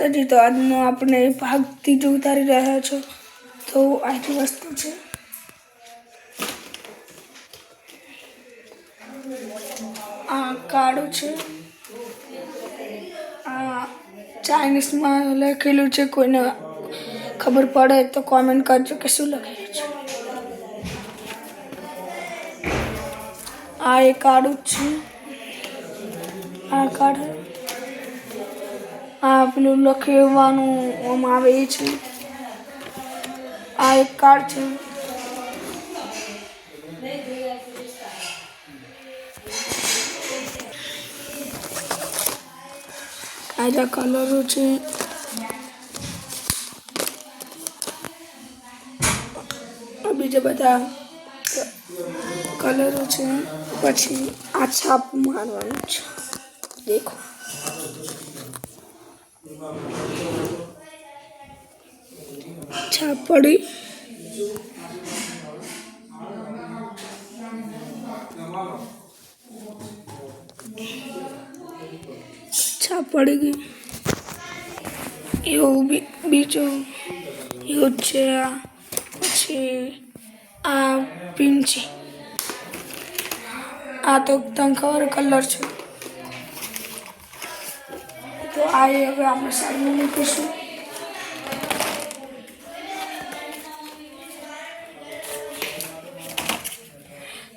માતાજી, તો આજનો આપણે ભાગ ત્રીજો ઉતારી રહ્યા છો. તો આટલી વસ્તુ છે. આ કાળું છે. આ ચાઇનીઝમાં લખેલું છે. કોઈને ખબર પડે તો કોમેન્ટ કરજો કે શું લખેલું છે. આ એક કાળું છે. આ કાર્ડ આ પેલું લખવાનું આવે એ છે. આ એક કાર્ડ છે. આ કલરો છે. બીજા બધા કલરો છે. પછી આ છાપ મારવાનું છે. દેખો છાપ પડી. છાપ પડી ગઈ. એવું બીજું એવું છે. પછી આ પિન છે. આ તો તને ખબર કલર છે. તો આ હવે આપણે સાઈડમાં મૂકીશું.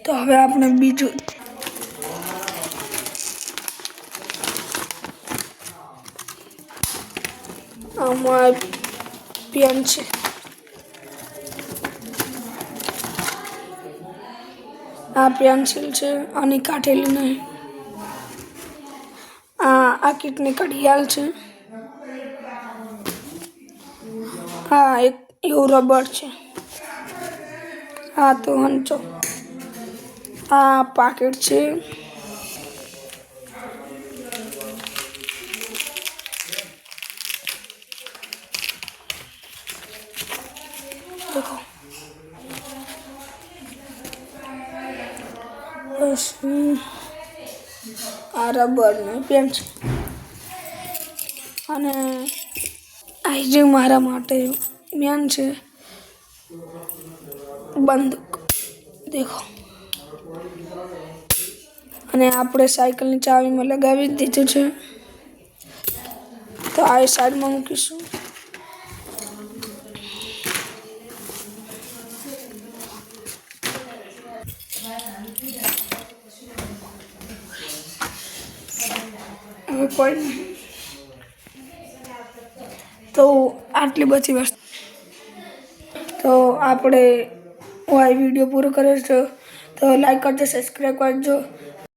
તો હવે આપણે બીજું આમાં પેન છે. આ પેન્સિલ છે. આની કાઢેલી નહીં. આ કીટની ઘડિયાળ છે. હા, એક એવું રબર છે. હા, તો હંચો. આ પાકેટ છે. દેખો આ રબરનું પેન છે. અને આ જે મારા માટે મેન છે બંદૂક. દેખો. અને આપણે સાયકલની ચાવીમાં લગાવી દીધું છે. તો આ સાઈડમાં મૂકીશું. હવે કોઈ નહીં. તો આટલી બધી વસ્તુ. તો આપણે આ વિડીયો પૂરો કર્યો છે. તો લાઈક કરજો, સબસ્ક્રાઈબ કરજો.